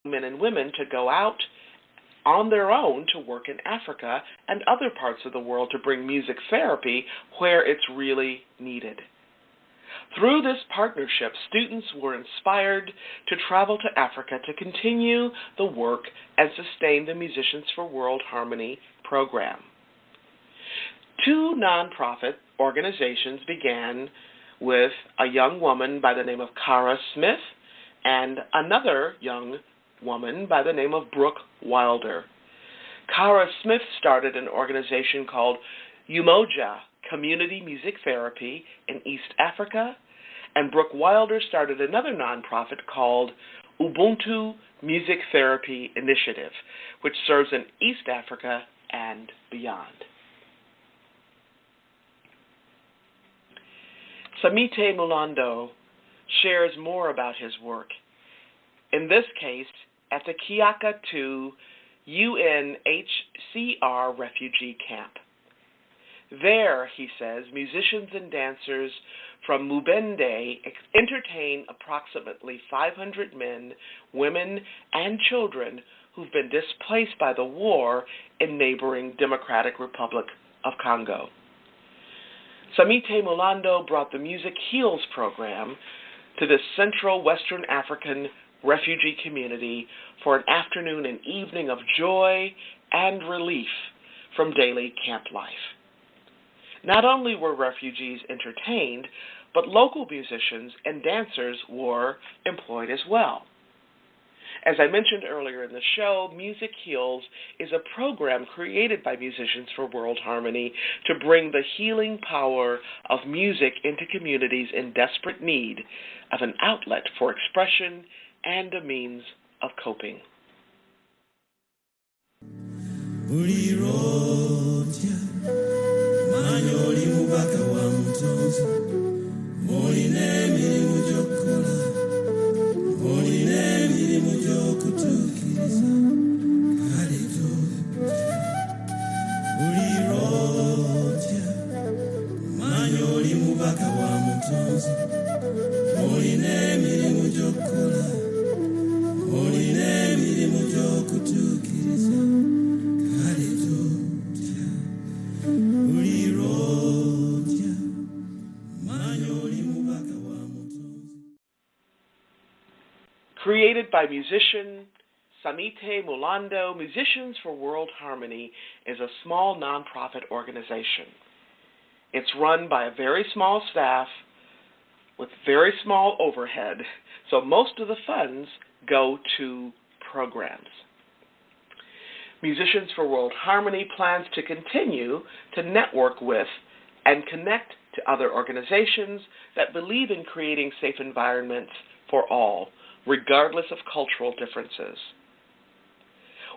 men and women to go out on their own to work in Africa and other parts of the world to bring music therapy where it's really needed. Through this partnership, students were inspired to travel to Africa to continue the work and sustain the Musicians for World Harmony program. Two nonprofit organizations began with a young woman by the name of Cara Smith and another young woman by the name of Brooke Wilder. Cara Smith started an organization called Umoja Community Music Therapy in East Africa, and Brooke Wilder started another nonprofit called Ubuntu Music Therapy Initiative, which serves in East Africa and beyond. Samite Mulando shares more about his work, in this case at the Kiaka II UNHCR refugee camp. There, he says, musicians and dancers from Mubende entertain approximately 500 men, women, and children who've been displaced by the war in neighboring Democratic Republic of Congo. Samite Mulando brought the Music Heals program to this Central Western African refugee community for an afternoon and evening of joy and relief from daily camp life. Not only were refugees entertained, but local musicians and dancers were employed as well. As I mentioned earlier in the show, Music Heals is a program created by Musicians for World Harmony to bring the healing power of music into communities in desperate need of an outlet for expression and a means of coping. Created by musician Samite Mulando, Musicians for World Harmony is a small nonprofit organization. It's run by a very small staff with very small overhead, so most of the funds go to programs. Musicians for World Harmony plans to continue to network with and connect to other organizations that believe in creating safe environments for all, regardless of cultural differences.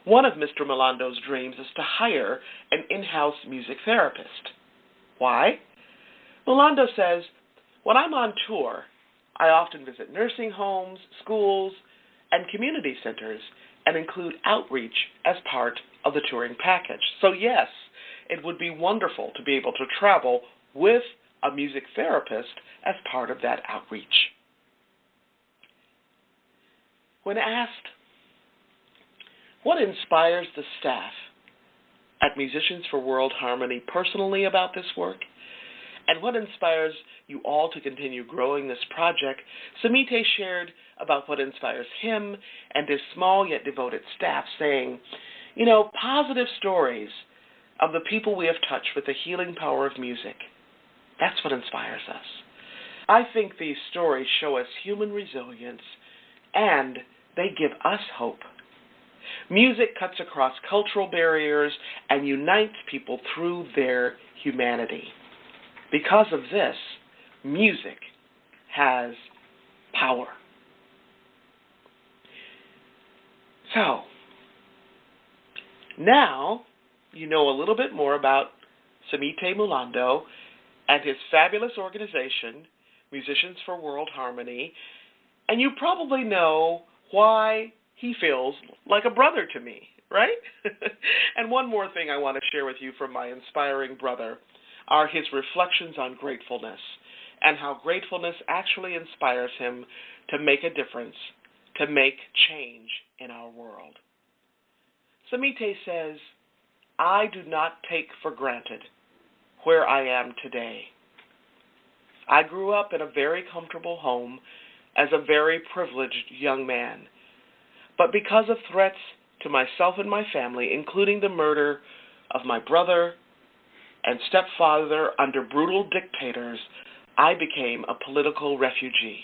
One of Mr. Mulando's dreams is to hire an in-house music therapist. Why? Mulando says, when I'm on tour, I often visit nursing homes, schools, and community centers and include outreach as part of the touring package. So yes, it would be wonderful to be able to travel with a music therapist as part of that outreach. When asked, what inspires the staff at Musicians for World Harmony personally about this work, and what inspires you all to continue growing this project, Samite shared about what inspires him and his small yet devoted staff, saying, positive stories of the people we have touched with the healing power of music. That's what inspires us. I think these stories show us human resilience, and they give us hope. Music cuts across cultural barriers and unites people through their humanity. Because of this, music has power. So, now you know a little bit more about Samite Mulando and his fabulous organization, Musicians for World Harmony, and you probably know why he feels like a brother to me, right? And one more thing I want to share with you from my inspiring brother are his reflections on gratefulness and how gratefulness actually inspires him to make a difference to make change in our world. Samite says, I do not take for granted where I am today. I grew up in a very comfortable home as a very privileged young man. But because of threats to myself and my family, including the murder of my brother and stepfather under brutal dictators, I became a political refugee.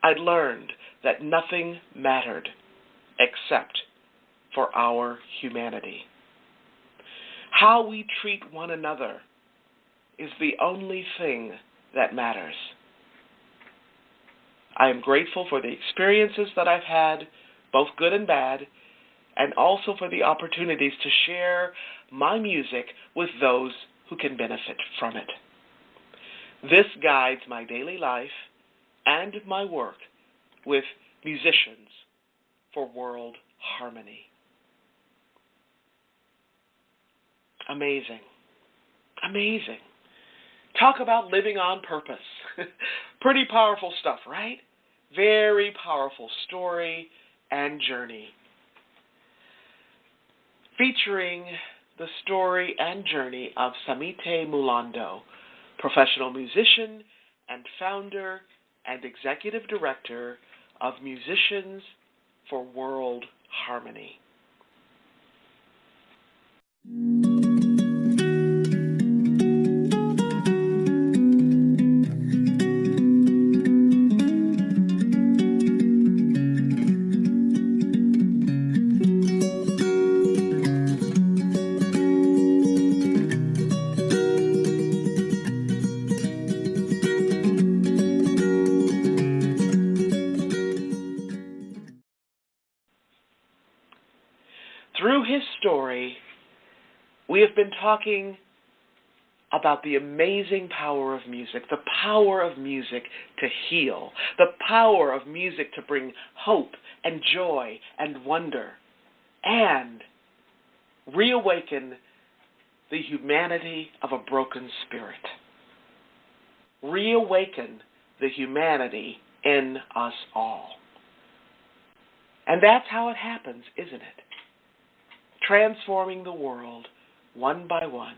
I learned that nothing mattered except for our humanity. How we treat one another is the only thing that matters. I am grateful for the experiences that I've had, both good and bad, and also for the opportunities to share my music with those who can benefit from it. This guides my daily life and my work with musicians for world harmony. Amazing. Amazing. Talk about living on purpose. Pretty powerful stuff, right? Very powerful story and journey. Featuring the story and journey of Samite Mulando, professional musician and founder and executive director of Musicians for World Harmony. Through his story, we have been talking about the amazing power of music, the power of music to heal, the power of music to bring hope and joy and wonder, and reawaken the humanity of a broken spirit. Reawaken the humanity in us all. And that's how it happens, isn't it? Transforming the world one by one.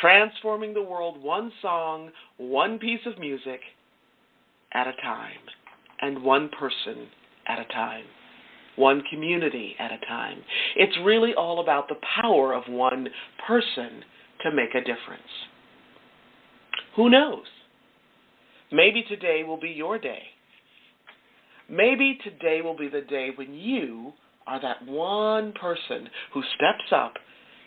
Transforming the world one song, one piece of music at a time, and one person at a time, one community at a time. It's really all about the power of one person to make a difference. Who knows? Maybe today will be your day. Maybe today will be the day when you are that one person who steps up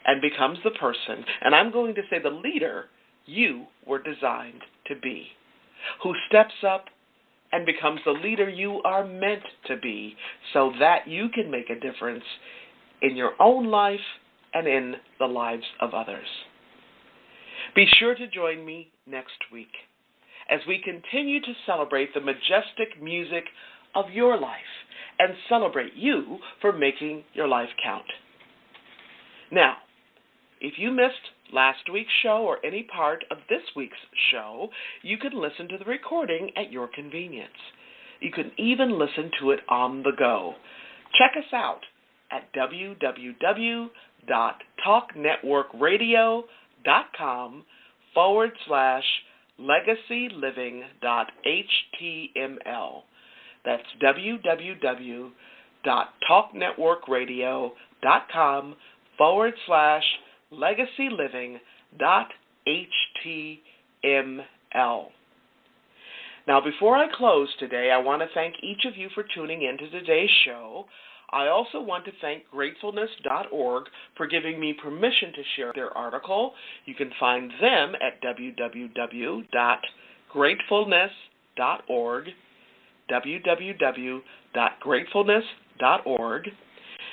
and becomes the person, and I'm going to say the leader you were designed to be, who steps up and becomes the leader you are meant to be so that you can make a difference in your own life and in the lives of others. Be sure to join me next week as we continue to celebrate the majestic music of your life and celebrate you for making your life count. Now, if you missed last week's show or any part of this week's show, you can listen to the recording at your convenience. You can even listen to it on the go. Check us out at www.talknetworkradio.com/legacyliving.html. That's www.talknetworkradio.com/legacyliving.html. Now, before I close today, I want to thank each of you for tuning in to today's show. I also want to thank gratefulness.org for giving me permission to share their article. You can find them at www.gratefulness.org, www.gratefulness.org.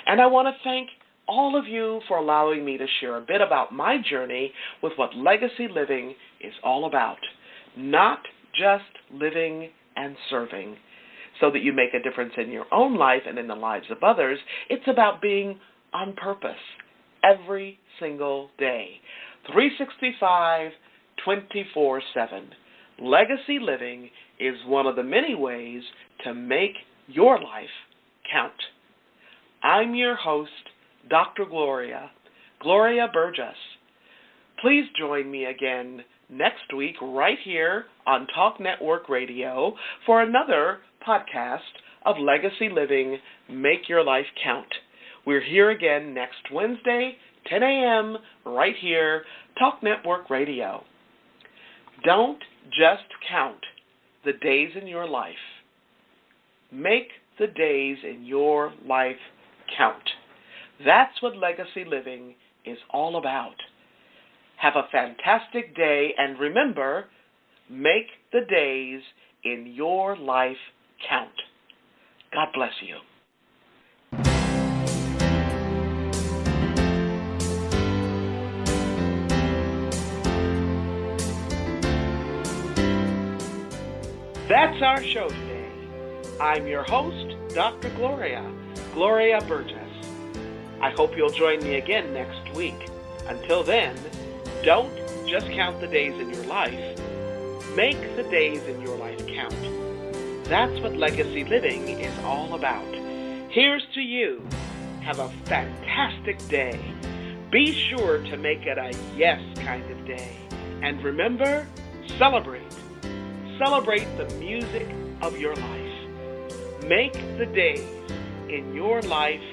And I want to thank all of you for allowing me to share a bit about my journey with what legacy living is all about. Not just living and serving so that you make a difference in your own life and in the lives of others. It's about being on purpose every single day, 365, 24/7. Legacy living is one of the many ways to make your life count. I'm your host, Dr. Gloria Burgess. Please join me again next week right here on Talk Network Radio for another podcast of Legacy Living, Make Your Life Count. We're here again next Wednesday, 10 a.m., right here, Talk Network Radio. Don't just count the days in your life. Make the days in your life count. That's what legacy living is all about. Have a fantastic day, and remember, make the days in your life count. God bless you. That's our show today. I'm your host, Dr. Gloria Burgess. I hope you'll join me again next week. Until then, don't just count the days in your life. Make the days in your life count. That's what legacy living is all about. Here's to you. Have a fantastic day. Be sure to make it a yes kind of day. And remember, celebrate. Celebrate the music of your life. Make the days in your life